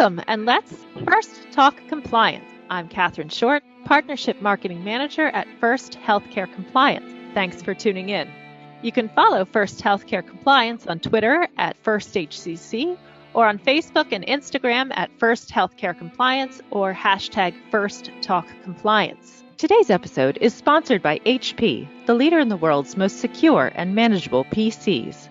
Welcome, and let's first talk compliance. I'm Catherine Short, Partnership Marketing Manager at First Healthcare Compliance. Thanks for tuning in. You can follow First Healthcare Compliance on Twitter at FirstHCC or on Facebook and Instagram at First Healthcare Compliance or hashtag FirstTalkCompliance. Today's episode is sponsored by HP, the leader in the world's most secure and manageable PCs.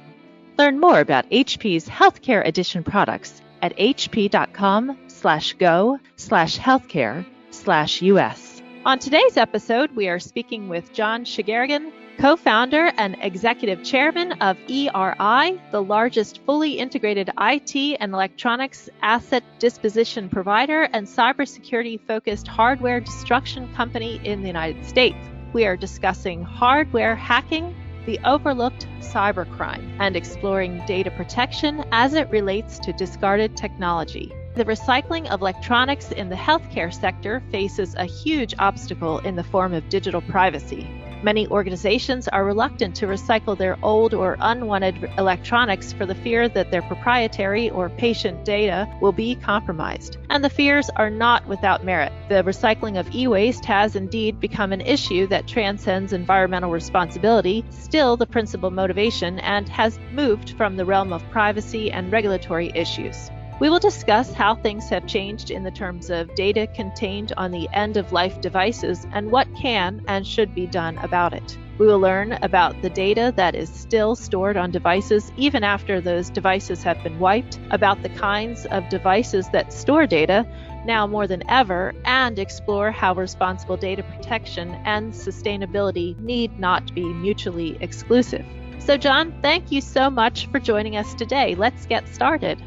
Learn more about HP's Healthcare Edition products at hp.com/go/healthcare/US. On today's episode, we are speaking with John Shegerian, co-founder and Executive Chairman of ERI, the largest fully integrated IT and electronics asset disposition provider and cybersecurity-focused hardware destruction company in the United States. We are discussing hardware hacking, the overlooked cybercrime, and exploring data protection as it relates to discarded technology. The recycling of electronics in the healthcare sector faces a huge obstacle in the form of digital privacy. Many organizations are reluctant to recycle their old or unwanted electronics for the fear that their proprietary or patient data will be compromised. And the fears are not without merit. The recycling of e-waste has indeed become an issue that transcends environmental responsibility, still the principal motivation, and has moved from the realm of privacy and regulatory issues. We will discuss how things have changed in the terms of data contained on the end-of-life devices and what can and should be done about it. We will learn about the data that is still stored on devices even after those devices have been wiped, about the kinds of devices that store data now more than ever, and explore how responsible data protection and sustainability need not be mutually exclusive. So, John, thank you so much for joining us today. Let's get started.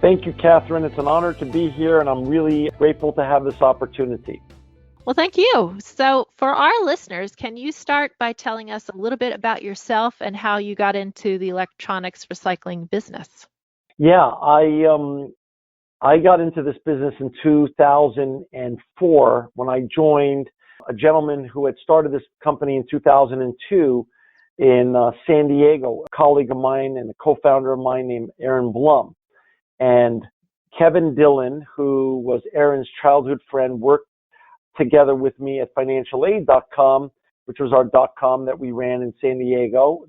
Thank you, Catherine. It's an honor to be here, and I'm really grateful to have this opportunity. Well, thank you. So for our listeners, can you start by telling us a little bit about yourself and how you got into the electronics recycling business? Yeah, I got into this business in 2004 when I joined a gentleman who had started this company in 2002 in San Diego, a colleague of mine and a co-founder of mine named Aaron Blum. And Kevin Dillon, who was Aaron's childhood friend, worked together with me at financialaid.com, which was our .com that we ran in San Diego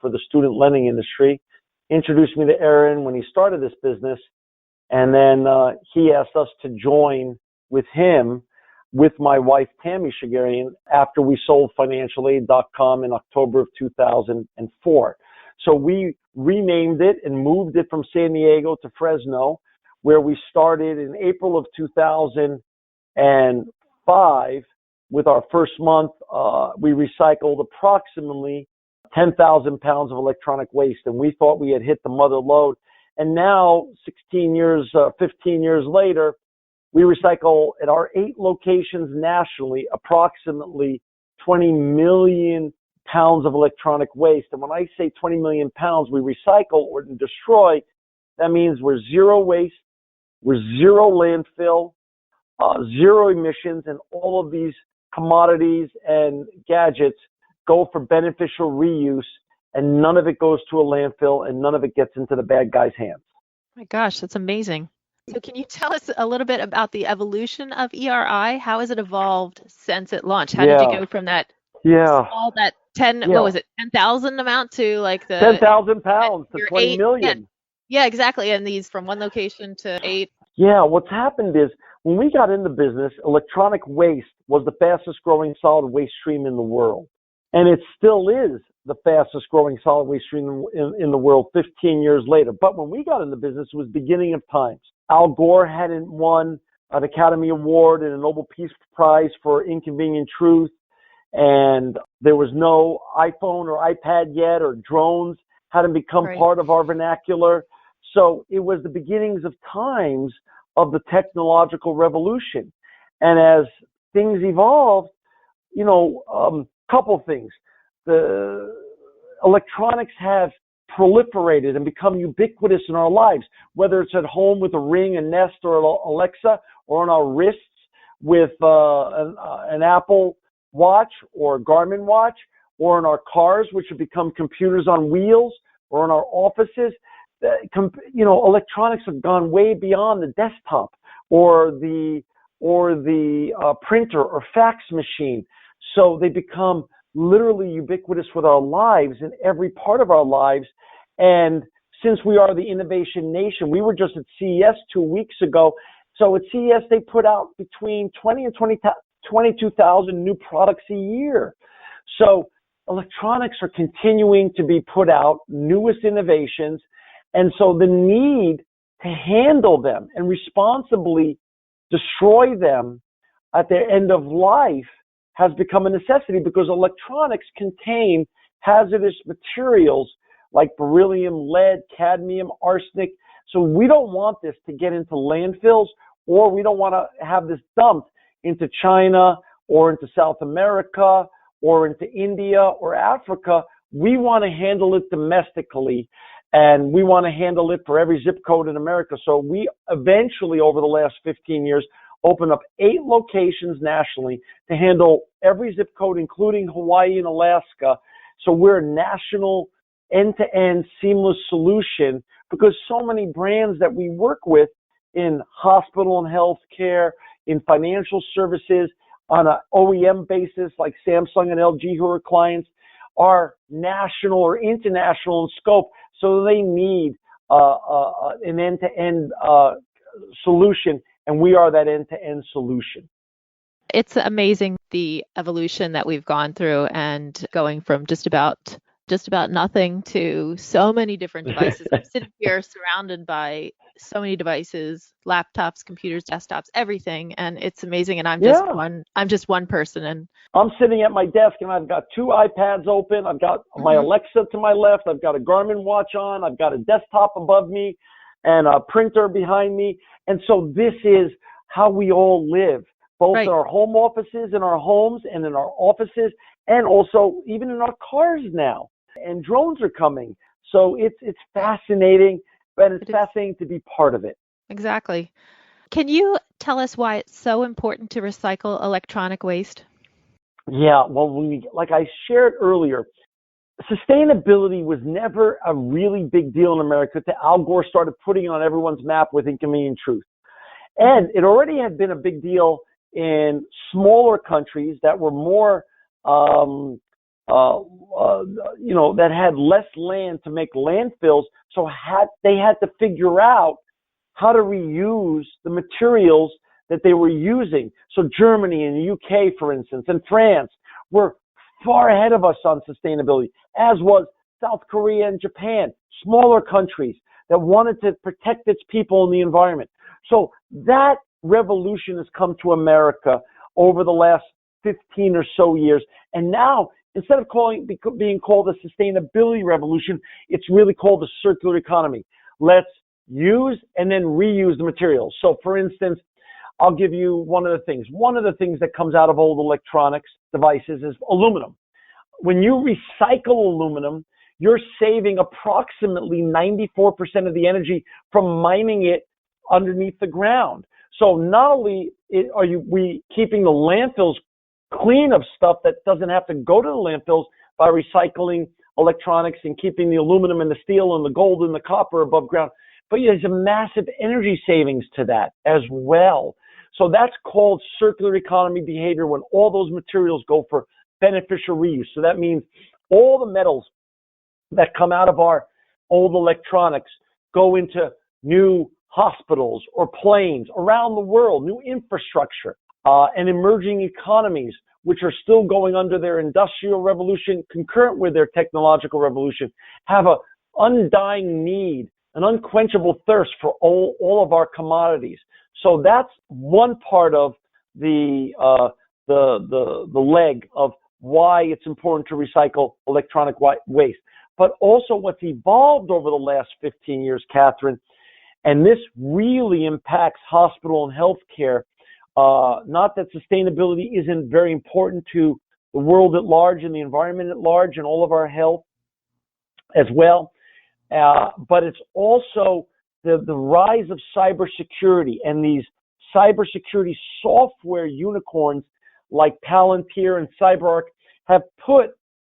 for the student lending industry. Introduced me to Aaron when he started this business. And then he asked us to join with him with my wife, Tammy Shegerian, after we sold financialaid.com in October of 2004. So we renamed it and moved it from San Diego to Fresno, where we started in April of 2005. With our first month, we recycled approximately 10,000 pounds of electronic waste, and we thought we had hit the mother lode. And now, 15 years later, we recycle at our 8 locations nationally approximately 20 million pounds of electronic waste. And when I say 20 million pounds we recycle or destroy, that means we're zero waste, we're zero landfill, zero emissions, and all of these commodities and gadgets go for beneficial reuse, and none of it goes to a landfill and none of it gets into the bad guy's hands. My gosh, that's amazing. So can you tell us a little bit about the evolution of ERI? How has it evolved since it launched? How did you go from that small, that 10,000 amount to like the 10,000 pounds to 20 million. Yeah, exactly. And these from one location to 8. Yeah, what's happened is when we got into business, electronic waste was the fastest growing solid waste stream in the world. And it still is the fastest growing solid waste stream in the world 15 years later. But when we got into business, it was beginning of times. Al Gore hadn't won an Academy Award and a Nobel Peace Prize for Inconvenient Truth. And there was no iPhone or iPad yet, or drones hadn't become part of our vernacular. So it was the beginnings of times of the technological revolution. And as things evolved, couple things. The electronics have proliferated and become ubiquitous in our lives, whether it's at home with a Ring, a Nest, or Alexa, or on our wrists with an Apple Watch or a Garmin watch, or in our cars, which have become computers on wheels, or in our offices. electronics have gone way beyond the desktop or the printer or fax machine. So they become literally ubiquitous with our lives in every part of our lives. And since we are the innovation nation, we were just at CES 2 weeks ago. So at CES, they put out between 20 and 22,000 new products a year. So electronics are continuing to be put out, newest innovations. And so the need to handle them and responsibly destroy them at their end of life has become a necessity, because electronics contain hazardous materials like beryllium, lead, cadmium, arsenic. So we don't want this to get into landfills, or we don't want to have this dumped into China or into South America or into India or Africa. We want to handle it domestically, and we want to handle it for every zip code in America. So we eventually, over the last 15 years, opened up 8 locations nationally to handle every zip code, including Hawaii and Alaska. So we're a national end-to-end seamless solution, because so many brands that we work with in hospital and healthcare, in financial services, on an OEM basis like Samsung and LG, who are clients, are national or international in scope. So they need an end-to-end solution, and we are that end-to-end solution. It's amazing the evolution that we've gone through, and going from just about nothing to so many different devices. I'm sitting here surrounded by so many devices, laptops, computers, desktops, everything, and it's amazing. And I'm just one person, and I'm sitting at my desk and I've got 2 iPads open. I've got my Alexa to my left. I've got a Garmin watch on. I've got a desktop above me and a printer behind me. And so this is how we all live, both in our home offices, in our homes, and in our offices, and also even in our cars now. And drones are coming. So it's fascinating, but it's fascinating to be part of it. Exactly. Can you tell us why it's so important to recycle electronic waste? Yeah, well, like I shared earlier, sustainability was never a really big deal in America until Al Gore started putting it on everyone's map with Inconvenient Truth. And it already had been a big deal in smaller countries that were more that had less land to make landfills, so they had to figure out how to reuse the materials that they were using. So Germany and the UK, for instance, and France were far ahead of us on sustainability, as was South Korea and Japan, smaller countries that wanted to protect its people and the environment. So that revolution has come to America over the last 15 or so years, and now, instead of being called a sustainability revolution, it's really called a circular economy. Let's use and then reuse the materials. So, for instance, I'll give you one of the things. One of the things that comes out of old electronics devices is aluminum. When you recycle aluminum, you're saving approximately 94% of the energy from mining it underneath the ground. So not only are we keeping the landfills clean of stuff that doesn't have to go to the landfills by recycling electronics and keeping the aluminum and the steel and the gold and the copper above ground, but there's a massive energy savings to that as well. So that's called circular economy behavior, when all those materials go for beneficial reuse. So that means all the metals that come out of our old electronics go into new hospitals or planes around the world, new infrastructure, and emerging economies, which are still going under their industrial revolution, concurrent with their technological revolution, have an undying need, an unquenchable thirst for all of our commodities. So that's one part of the leg of why it's important to recycle electronic waste. But also what's evolved over the last 15 years, Catherine, and this really impacts hospital and healthcare. Not that sustainability isn't very important to the world at large and the environment at large and all of our health as well, but it's also the rise of cybersecurity, and these cybersecurity software unicorns like Palantir and CyberArk have put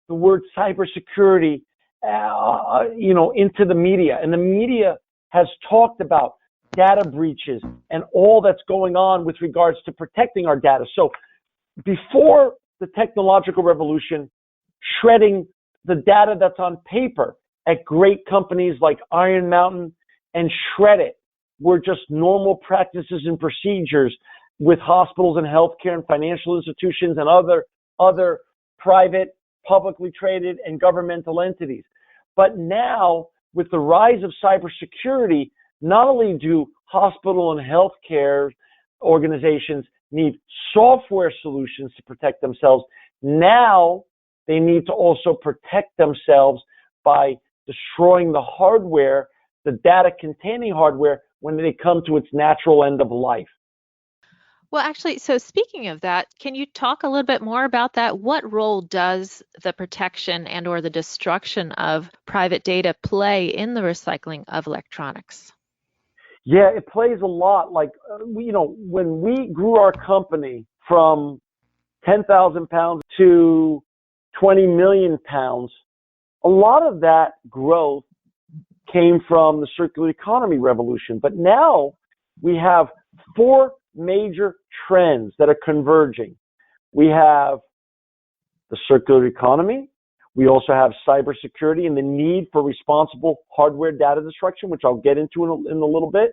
the word cybersecurity into the media, and the media has talked about data breaches and all that's going on with regards to protecting our data. So before the technological revolution, shredding the data that's on paper at great companies like Iron Mountain and Shred It were just normal practices and procedures with hospitals and healthcare and financial institutions and other private, publicly traded, and governmental entities. But now, with the rise of cybersecurity, not only do hospital and healthcare organizations need software solutions to protect themselves, now they need to also protect themselves by destroying the hardware, the data containing hardware, when they come to its natural end of life. Well, actually, so speaking of that, can you talk a little bit more about that? What role does the protection and or the destruction of private data play in the recycling of electronics? Yeah, it plays a lot. Like, when we grew our company from 10,000 pounds to 20 million pounds, a lot of that growth came from the circular economy revolution. But now we have four major trends that are converging. We have the circular economy. We also have cybersecurity and the need for responsible hardware data destruction, which I'll get into in a little bit.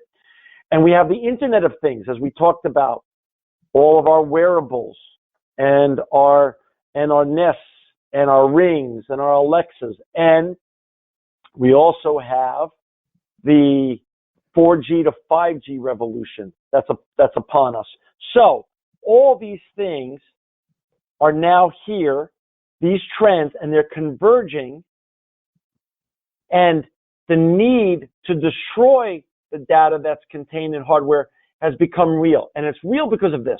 And we have the Internet of Things, as we talked about, all of our wearables and our Nests and our Rings and our Alexas. And we also have the 4G to 5G revolution that's upon us. So all these things are now here, these trends, and they're converging, and the need to destroy the data that's contained in hardware has become real. And it's real because of this.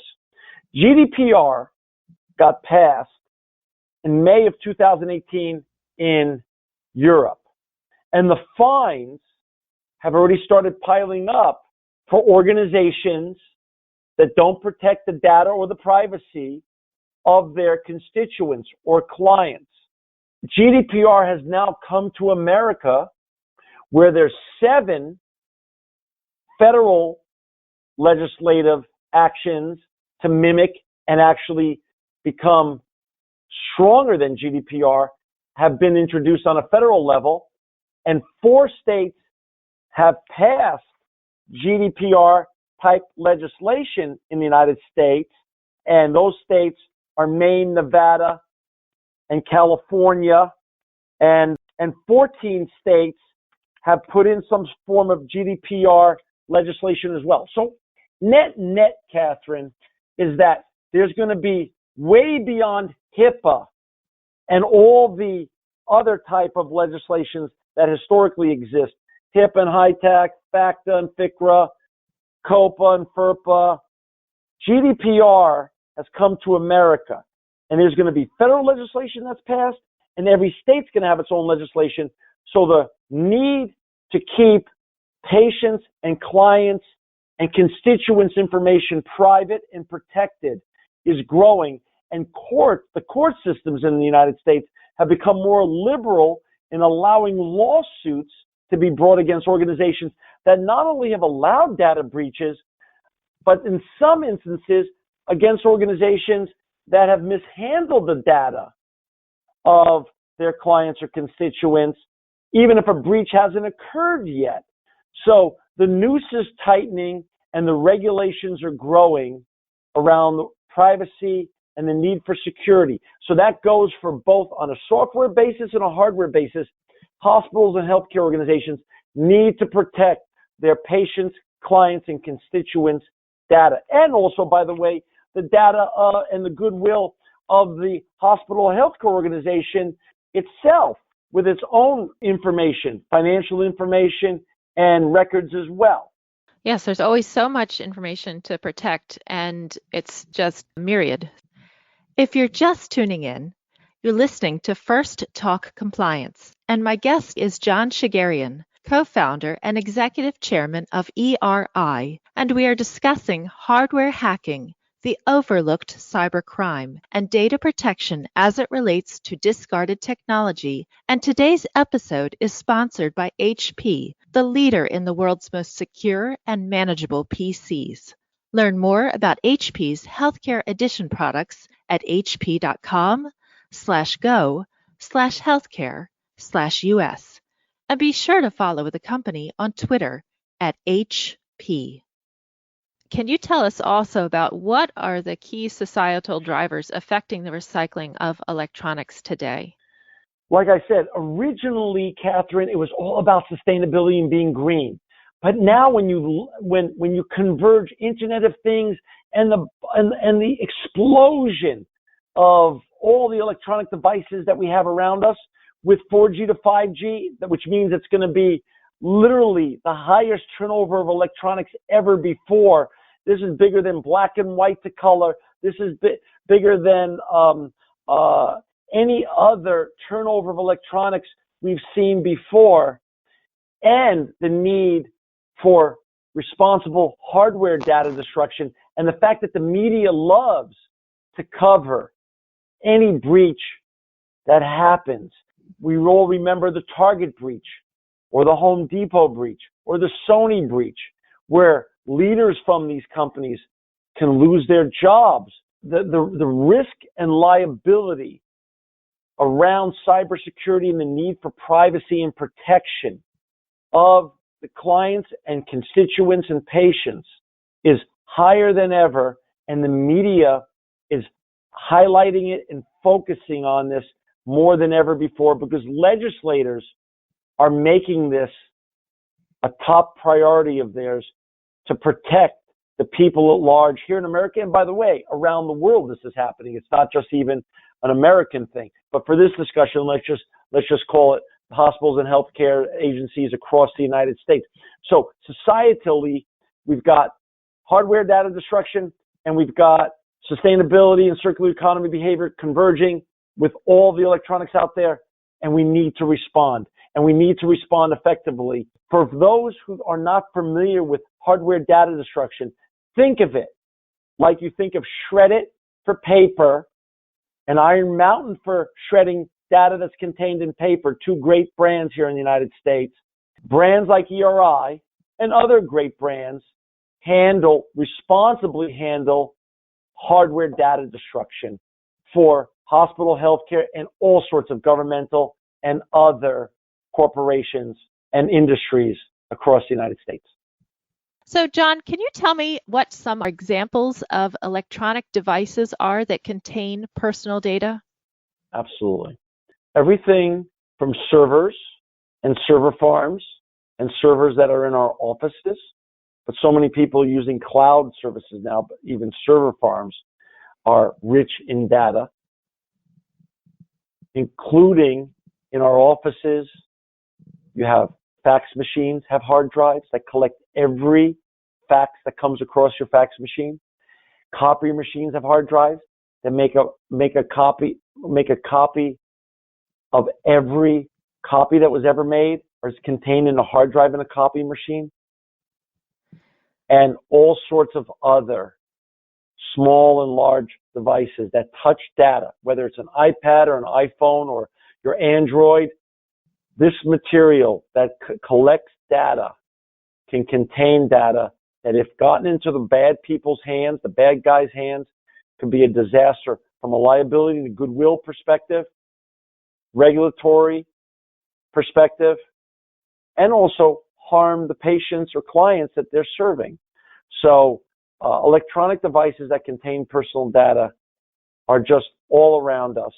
GDPR got passed in May of 2018 in Europe, and the fines have already started piling up for organizations that don't protect the data or the privacy of their constituents or clients. GDPR has now come to America, where there's 7 federal legislative actions to mimic and actually become stronger than GDPR have been introduced on a federal level, and 4 states have passed GDPR type legislation in the United States, and those states are Maine, Nevada, and California, and 14 states have put in some form of GDPR legislation as well. So net, Catherine, is that there's going to be way beyond HIPAA and all the other type of legislations that historically exist, HIPAA and HITECH, FACTA and FCRA, COPA and FERPA. GDPR has come to America, and there's going to be federal legislation that's passed, and every state's going to have its own legislation. So the need to keep patients and clients and constituents' information private and protected is growing, and the court systems in the United States have become more liberal in allowing lawsuits to be brought against organizations that not only have allowed data breaches, but in some instances against organizations that have mishandled the data of their clients or constituents, even if a breach hasn't occurred yet. So the noose is tightening and the regulations are growing around privacy and the need for security. So that goes for both on a software basis and a hardware basis. Hospitals and healthcare organizations need to protect their patients, clients, and constituents' data. And also, by the way, the data and the goodwill of the hospital or healthcare organization itself, with its own information, financial information, and records as well. Yes, there's always so much information to protect, and it's just myriad. If you're just tuning in, you're listening to First Talk Compliance, and my guest is John Shegerian, co-founder and executive chairman of ERI, and we are discussing hardware hacking the Overlooked CyberCrime and Data Protection as it relates to discarded technology, and today's episode is sponsored by HP, the leader in the world's most secure and manageable PCs. Learn more about HP's Healthcare Edition products at hp.com/go/healthcare/US. And be sure to follow the company on Twitter at HP. Can you tell us also about what are the key societal drivers affecting the recycling of electronics today? Like I said, originally, Catherine, it was all about sustainability and being green. But now when you converge Internet of Things and the explosion of all the electronic devices that we have around us with 4G to 5G, which means it's going to be literally the highest turnover of electronics ever before. This is bigger than black and white to color. This is bigger than any other turnover of electronics we've seen before. And the need for responsible hardware data destruction, and the fact that the media loves to cover any breach that happens. We all remember the Target breach, or the Home Depot breach, or the Sony breach, where leaders from these companies can lose their jobs. The risk and liability around cybersecurity and the need for privacy and protection of the clients and constituents and patients is higher than ever, and the media is highlighting it and focusing on this more than ever before, because legislators are making this a top priority of theirs to protect the people at large here in America. And by the way, around the world this is happening. It's not just even an American thing. But for this discussion, let's just call it hospitals and healthcare agencies across the United States. So societally, we've got hardware data destruction, and we've got sustainability and circular economy behavior converging with all the electronics out there, and we need to respond. And we need to respond effectively. For those who are not familiar with hardware data destruction, think of it like you think of Shred-it for paper and Iron Mountain for shredding data that's contained in paper, two great brands here in the United States. Brands like ERI and other great brands responsibly handle hardware data destruction for hospital healthcare and all sorts of governmental and other corporations and industries across the United States. So, John, can you tell me what some examples of electronic devices are that contain personal data? Absolutely. Everything from servers and server farms and servers that are in our offices, but so many people are using cloud services now, but even server farms are rich in data, including in our offices. You have fax machines have hard drives that collect every fax that comes across your fax machine. Copy machines have hard drives that make a copy of every copy that was ever made or is contained in a hard drive in a copy machine. And all sorts of other small and large devices that touch data, whether it's an iPad or an iPhone or your Android. This material that collects data can contain data that, if gotten into the bad people's hands, the bad guys' hands, can be a disaster from a liability and goodwill perspective, regulatory perspective, and also harm the patients or clients that they're serving. So electronic devices that contain personal data are just all around us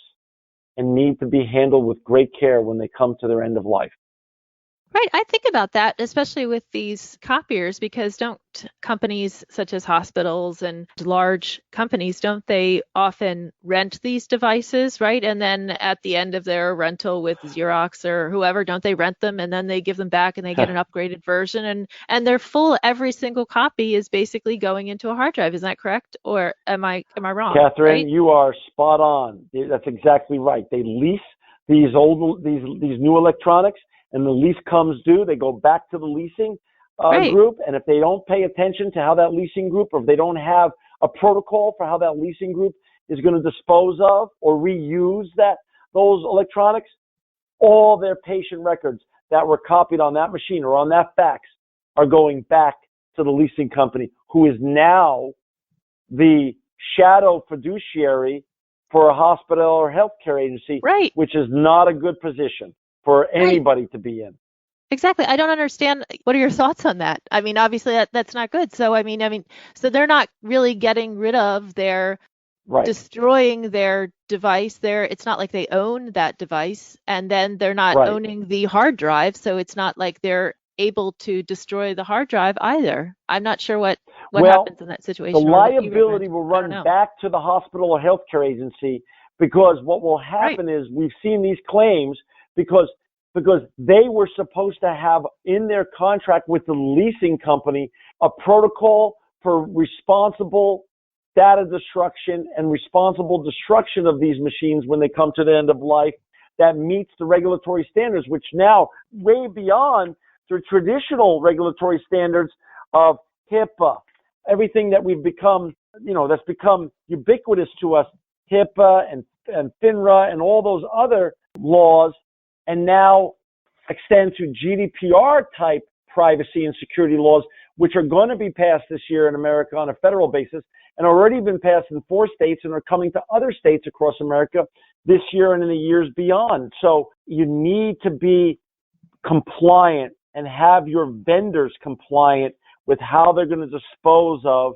and need to be handled with great care when they come to their end of life. Right. I think about that, especially with these copiers, because don't companies such as hospitals and large companies, don't they often rent these devices, right? And then at the end of their rental with Xerox or whoever, don't they rent them and then they give them back and they get an upgraded version, and they're full. Every single copy is basically going into a hard drive. Isn't that correct? Or am I wrong? Catherine, right? You are spot on. That's exactly right. They lease these new electronics, and the lease comes due, they go back to the leasing group. And if they don't pay attention to how that leasing group, or if they don't have a protocol for how that leasing group is going to dispose of or reuse those electronics, all their patient records that were copied on that machine or on that fax are going back to the leasing company, who is now the shadow fiduciary for a hospital or healthcare agency, Right. which is not a good position for anybody to be in. Exactly. I don't understand. What are your thoughts on that? I mean, obviously that's not good. So so they're not really getting rid of destroying their device there. It's not like they own that device, and then they're not owning the hard drive. So it's not like they're able to destroy the hard drive either. I'm not sure what happens in that situation. The liability will run back to the hospital or healthcare agency, because what will happen is we've seen these claims because they were supposed to have in their contract with the leasing company a protocol for responsible data destruction and responsible destruction of these machines when they come to the end of life that meets the regulatory standards, which now way beyond the traditional regulatory standards of HIPAA, everything that we've become, that's become ubiquitous to us, HIPAA and FINRA and all those other laws, and now extend to GDPR type privacy and security laws, which are going to be passed this year in America on a federal basis and already been passed in 4 states and are coming to other states across America this year and in the years beyond. So you need to be compliant and have your vendors compliant with how they're going to dispose of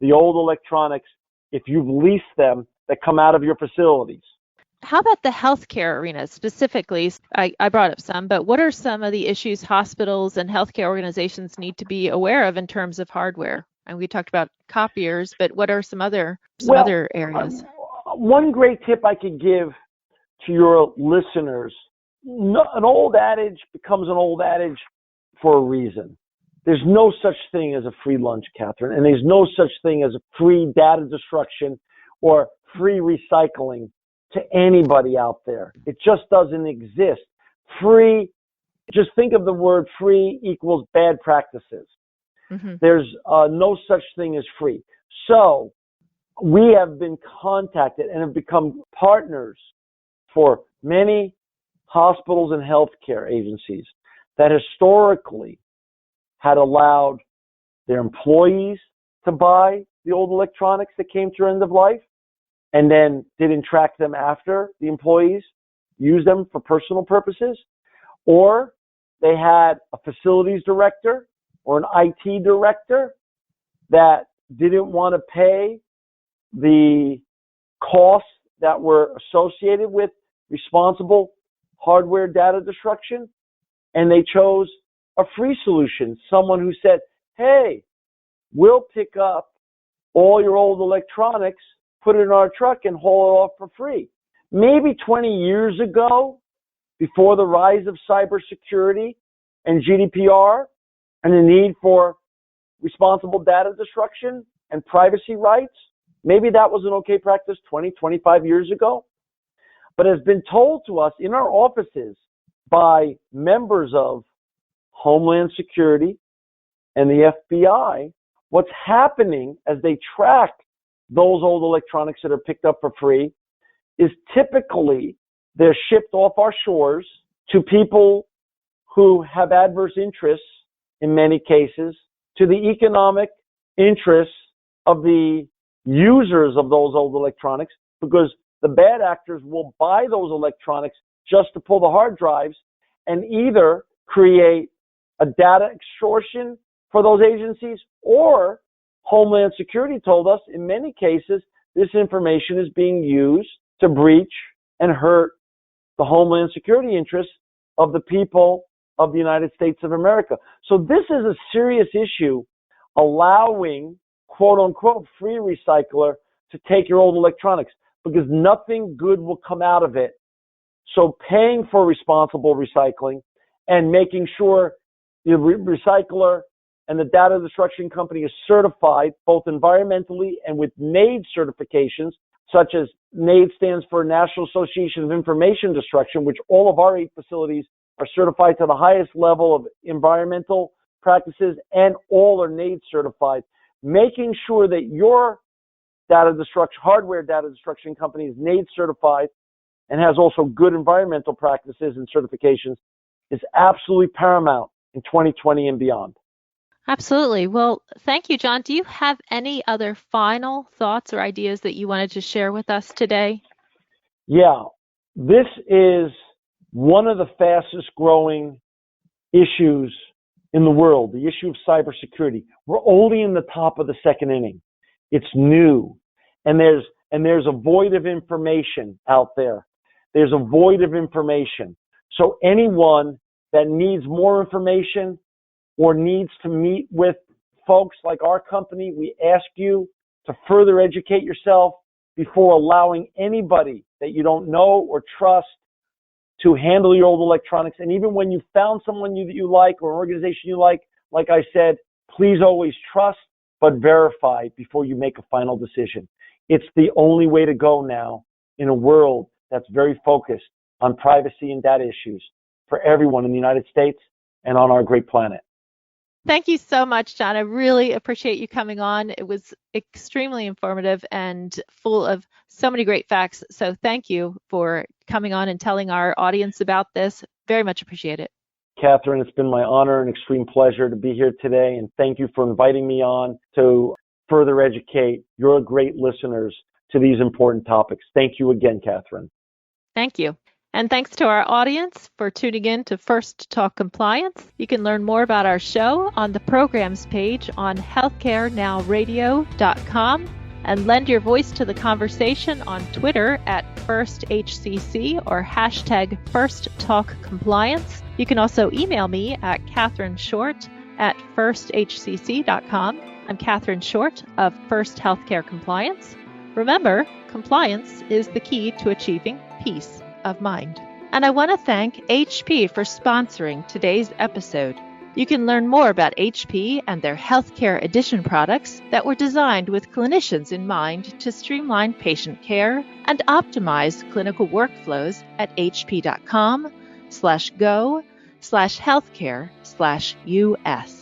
the old electronics if you've leased them that come out of your facilities. How about the healthcare arena specifically? I brought up some, but what are some of the issues hospitals and healthcare organizations need to be aware of in terms of hardware? And we talked about copiers, but what are some other areas? One great tip I could give to your listeners, an old adage becomes an old adage for a reason. There's no such thing as a free lunch, Catherine, and there's no such thing as a free data destruction or free recycling to anybody out there. It just doesn't exist. Free, just think of the word free equals bad practices. Mm-hmm. There's no such thing as free. So we have been contacted and have become partners for many hospitals and healthcare agencies that historically had allowed their employees to buy the old electronics that came to end of life, and then didn't track them after the employees used them for personal purposes, or they had a facilities director or an IT director that didn't want to pay the costs that were associated with responsible hardware data destruction, and they chose a free solution, someone who said, hey, we'll pick up all your old electronics, put it in our truck, and haul it off for free. Maybe 20 years ago, before the rise of cybersecurity and GDPR and the need for responsible data destruction and privacy rights, maybe that was an okay practice 20, 25 years ago. But it has been told to us in our offices by members of Homeland Security and the FBI, what's happening as they track those old electronics that are picked up for free is typically they're shipped off our shores to people who have adverse interests, in many cases, to the economic interests of the users of those old electronics, because the bad actors will buy those electronics just to pull the hard drives and either create a data extortion for those agencies, or Homeland Security told us in many cases this information is being used to breach and hurt the Homeland Security interests of the people of the United States of America. So this is a serious issue, allowing quote unquote free recycler to take your old electronics, because nothing good will come out of it. So paying for responsible recycling and making sure the recycler and the data destruction company is certified both environmentally and with NAID certifications, such as NAID stands for National Association of Information Destruction, which all of our 8 facilities are certified to the highest level of environmental practices, and all are NAID certified, making sure that your hardware data destruction company is NAID certified and has also good environmental practices and certifications is absolutely paramount in 2020 and beyond. Absolutely. Well, thank you, John. Do you have any other final thoughts or ideas that you wanted to share with us today? Yeah, this is one of the fastest growing issues in the world, the issue of cybersecurity. We're only in the top of the second inning. It's new. And there's a void of information out there. There's a void of information. So anyone that needs more information or needs to meet with folks like our company, we ask you to further educate yourself before allowing anybody that you don't know or trust to handle your old electronics. And even when you found someone that you like or an organization you like I said, please always trust but verify before you make a final decision. It's the only way to go now in a world that's very focused on privacy and data issues for everyone in the United States and on our great planet. Thank you so much, John. I really appreciate you coming on. It was extremely informative and full of so many great facts. So thank you for coming on and telling our audience about this. Very much appreciate it. Catherine, it's been my honor and extreme pleasure to be here today, and thank you for inviting me on to further educate your great listeners to these important topics. Thank you again, Catherine. Thank you. And thanks to our audience for tuning in to First Talk Compliance. You can learn more about our show on the programs page on healthcarenowradio.com and lend your voice to the conversation on Twitter at FirstHCC or hashtag FirstTalkCompliance. You can also email me at catherineshort@firsthcc.com. I'm Catherine Short of First Healthcare Compliance. Remember, compliance is the key to achieving peace of mind. And I want to thank HP for sponsoring today's episode. You can learn more about HP and their Healthcare Edition products that were designed with clinicians in mind to streamline patient care and optimize clinical workflows at hp.com/go/healthcare/US.